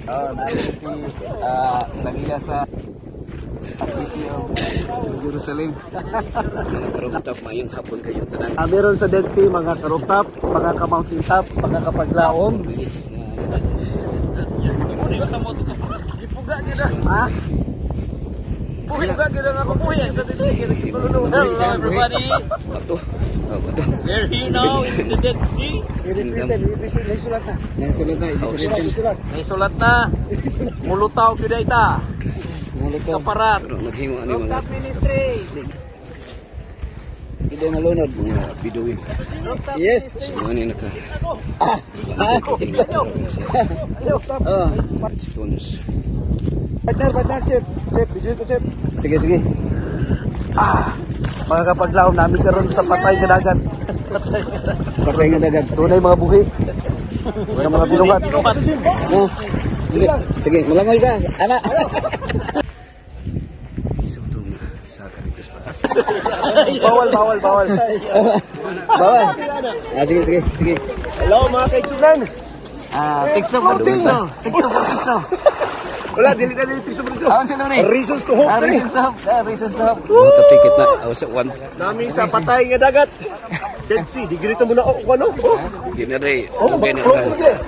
si Nagila sa City of Jerusalem. Mga karooftop, mayong hapon kayo tanan. Meron sa Dead Sea, mga karooftop, mga ka-mountain top, mga kapaglaom. Ipuga gina. Ha? Ipuga gina nga kupuhi. Hello everybody. Bato. We're here now in the Dead Sea. May sulat na. May sulat na. Mulutaw gyud ita. Kaparat. Pero naghimo ani mga Ministry. hindi nalunod mga biduin. Yes. Mga ni naka stones. Partner, chef. Chef, video ito, chef. Sige. Mga kapaglaom namin karon sa patay nga dagat. Patay nga dagat. Tunay mga buhi. Ng mga binuhat. Oh. Sige, malangoy ka. Ana. Isutong na saka dito sa taas. Bawal. Bawal. Sige. Hello mga kaitsugan. Text na. Wala, dili text na. Awan sila ni. Reasons to hope. Reasons to hope. Moto ticket na. Awas sa one. Nami sa patay nga dagat. Dead Sea, di ganito muna ako ano. Ginari. Oh, Dugay na flow ka. mo dyan.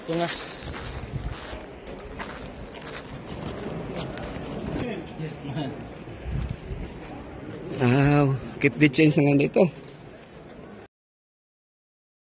Tungas. Keep the change nga dito.